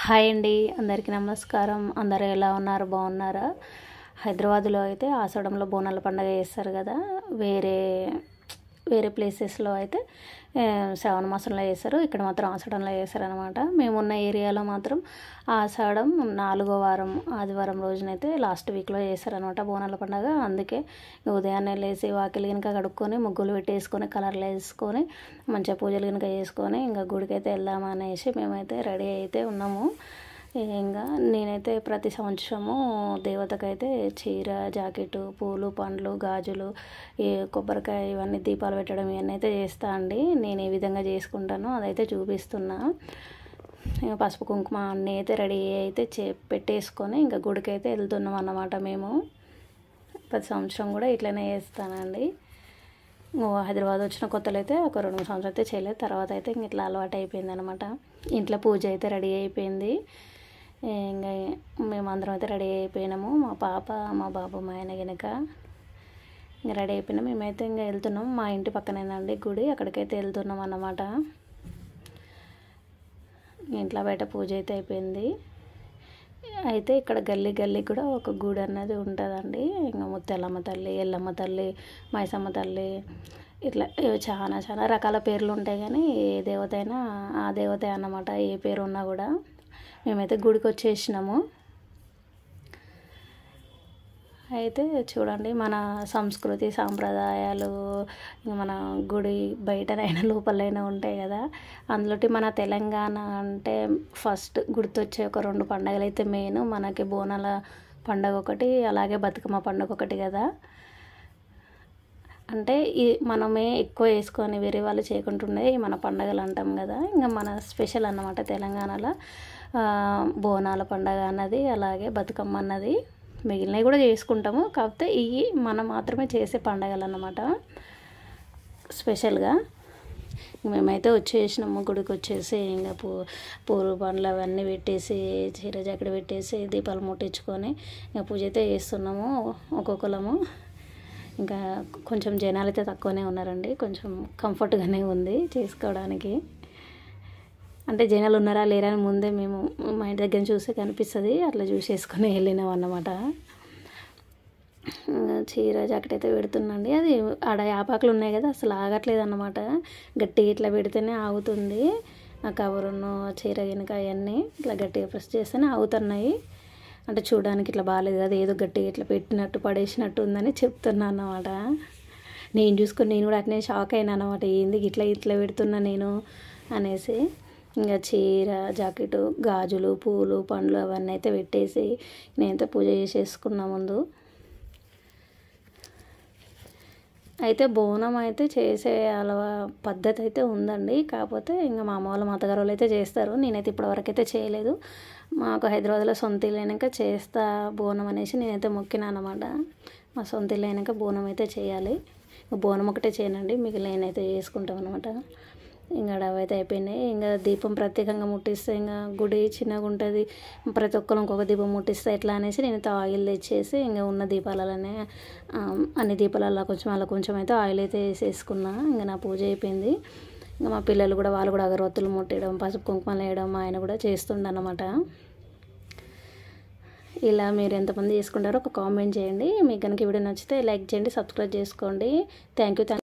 Hi అండి, అందరికీ నమస్కారం. అందరూ ఎలా ఉన్నారు? బాగున్నారా? హైదరాబాద్లో అయితే ఆషాఢంలో బోనాల పండుగ చేస్తారు కదా. వేరే వేరే ప్లేసెస్లో అయితే శ్రావణ మాసంలో చేస్తారు. ఇక్కడ మాత్రం ఆషాఢంలో చేస్తారు అనమాట. మేమున్న ఏరియాలో మాత్రం ఆషాఢం 4వ వారం ఆదివారం రోజునైతే లాస్ట్ వీక్లో చేస్తారనమాట బోనాల పండుగ. అందుకే ఉదయాన్నే లేచి వాకిలి కనుక కడుక్కొని ముగ్గులు పెట్టేసుకొని కలర్లు వేసుకొని మంచిగా పూజలు కనుక చేసుకొని ఇంకా గుడికి అయితే వెళ్దామనేసి మేమైతే రెడీ అయితే ఉన్నాము. ఇంకా నేనైతే ప్రతి సంవత్సరము దేవతకైతే చీర, జాకెట్, పూలు, పండ్లు, గాజులు, ఈ కొబ్బరికాయ ఇవన్నీ దీపాలు పెట్టడం ఇవన్నీ అయితే చేస్తా అండి. నేను ఏ విధంగా చేసుకుంటానో అదైతే చూపిస్తున్నా. పసుపు కుంకుమ అన్నీ అయితే రెడీ అయితే పెట్టేసుకొని ఇంకా గుడికి అయితే వెళ్తున్నాం అన్నమాట. మేము ప్రతి సంవత్సరం కూడా ఇట్లనే చేస్తానండి. హైదరాబాద్ వచ్చిన కొత్తలో అయితే ఒక 2-3 సంవత్సరాలు అయితే చేయలేదు. తర్వాత అయితే ఇంక ఇట్లా అలవాటు అయిపోయింది అనమాట. ఇంట్లో పూజ అయితే రెడీ అయిపోయింది. ఇంకా మేమందరం అయితే రెడీ అయిపోయినాము. మా పాప, మా బాబు, మా ఆయన కనుక ఇంకా రెడీ అయిపోయినాం. మేమైతే ఇంకా వెళ్తున్నాం. మా ఇంటి పక్కనేనండి గుడి, అక్కడికైతే వెళ్తున్నాం అన్నమాట. ఇంట్లో బయట పూజ అయితే అయిపోయింది. అయితే ఇక్కడ గల్లీ గల్లీ కూడా ఒక గుడి అన్నది ఉంటుందండి. ఇంకా ముత్యాలమ్మ తల్లి, ఎల్లమ్మ తల్లి, మైసమ్మ తల్లి, ఇట్లా చాలా చాలా రకాల పేర్లు ఉంటాయి. కానీ ఏ దేవత అయినా ఆ దేవత అన్నమాట. ఏ పేరు ఉన్నా కూడా మేమైతే గుడికి వచ్చేసినాము. అయితే చూడండి, మన సంస్కృతి సాంప్రదాయాలు మన గుడి బయటనైనా లోపలైనా ఉంటాయి కదా. అందులోటి మన తెలంగాణ అంటే ఫస్ట్ గుర్తొచ్చే ఒక 2 పండుగలు అయితే మెయిన్. మనకి బోనాల పండుగ ఒకటి, అలాగే బతుకమ్మ పండుగ ఒకటి కదా. అంటే మనమే ఎక్కువ వేసుకొని వేరే వాళ్ళు చేయకుంటుండే మన పండుగలు అంటాం కదా. ఇంకా మన స్పెషల్ అన్నమాట తెలంగాణలో బోనాల పండుగ అన్నది, అలాగే బతుకమ్మ అన్నది. మిగిలినవి కూడా చేసుకుంటాము, కాకపోతే ఇవి మనం మాత్రమే చేసే పండుగలు అన్నమాట స్పెషల్గా. మేమైతే వచ్చేసినాము గుడికి. వచ్చేసి ఇంకా పూలు పండ్లు అవన్నీ పెట్టేసి చీర జాకెట్ పెట్టేసి దీపాలు ముట్టించుకొని ఇంకా పూజ అయితే చేస్తున్నాము ఒక్కొక్కరము. ఇంకా కొంచెం జనాలు అయితే తక్కువనే ఉన్నారండి. కొంచెం కంఫర్ట్గానే ఉంది చేసుకోవడానికి. అంటే జనాలు ఉన్నారా లేరా అని ముందే మేము మా ఇంటి దగ్గర చూస్తే కనిపిస్తుంది, అట్లా చూసేసుకొని వెళ్ళినాం అన్నమాట. చీర జాకెట్ అయితే పెడుతుందండి. అది ఆడ యాపాకులు ఉన్నాయి కదా, అసలు ఆగట్లేదు అన్నమాట. గట్టిగా ఇట్లా పెడితేనే ఆగుతుంది. ఆ కవరును చీర వెనుక అవన్నీ ఇట్లా గట్టిగా ప్రెస్ చేస్తేనే ఆగుతున్నాయి. అంటే చూడడానికి ఇట్లా బాగాలేదు కదా, ఏదో గట్టిగా ఇట్లా పెట్టినట్టు పడేసినట్టు ఉందని చెప్తున్నా అన్నమాట. నేను చూసుకొని నేను కూడా అట్నే షాక్ అయినా అన్నమాట. ఏంది ఇట్లా ఇట్లా పెడుతున్నా నేను అనేసి. ఇంకా చీర జాకెట్, గాజులు, పూలు, పండ్లు అవన్నీ అయితే పెట్టేసి నేనైతే పూజ చేసేసుకున్నా ముందు. అయితే బోనం అయితే చేసే పద్ధతి అయితే ఉందండి. కాకపోతే ఇంకా మా అమ్మ వాళ్ళు, మా అత్తగారు వాళ్ళు అయితే చేస్తారు. నేనైతే ఇప్పటివరకు అయితే చేయలేదు. మాకు హైదరాబాద్లో సొంత ఇల్లు అయినాక చేస్తా బోనం అనేసి నేనైతే మొక్కినా అనమాట. మా సొంత ఇల్లు అయినాక బోనం అయితే చేయాలి. బోనం ఒకటే చేయనండి, మిగిలినైతే చేసుకుంటాం అనమాట. ఇంకా అవైతే అయిపోయినాయి. ఇంకా దీపం ప్రత్యేకంగా ముట్టిస్తే ఇంకా గుడి చిన్నగా ఉంటుంది, ప్రతి ఒక్కరు ఇంకొక దీపం ముట్టిస్తే ఎట్లా అనేసి నేనైతే ఆయిల్ తెచ్చేసి ఇంకా ఉన్న దీపాలనే అన్ని దీపాలలో కొంచెం అయితే ఆయిల్ అయితే వేసేసుకున్నా. ఇంకా నా పూజ అయిపోయింది. ఇంకా మా పిల్లలు కూడా, వాళ్ళు కూడా అగరవత్తులు ముట్టడం, పసుపు కుంకుమలు వేయడం మా ఆయన కూడా చేస్తుండన్నమాట. ఇలా మీరు ఎంతమంది చేసుకుంటారో ఒక కామెంట్ చేయండి. మీకు కనుక వీడియో నచ్చితే లైక్ చేయండి, సబ్స్క్రైబ్ చేసుకోండి. Thank you.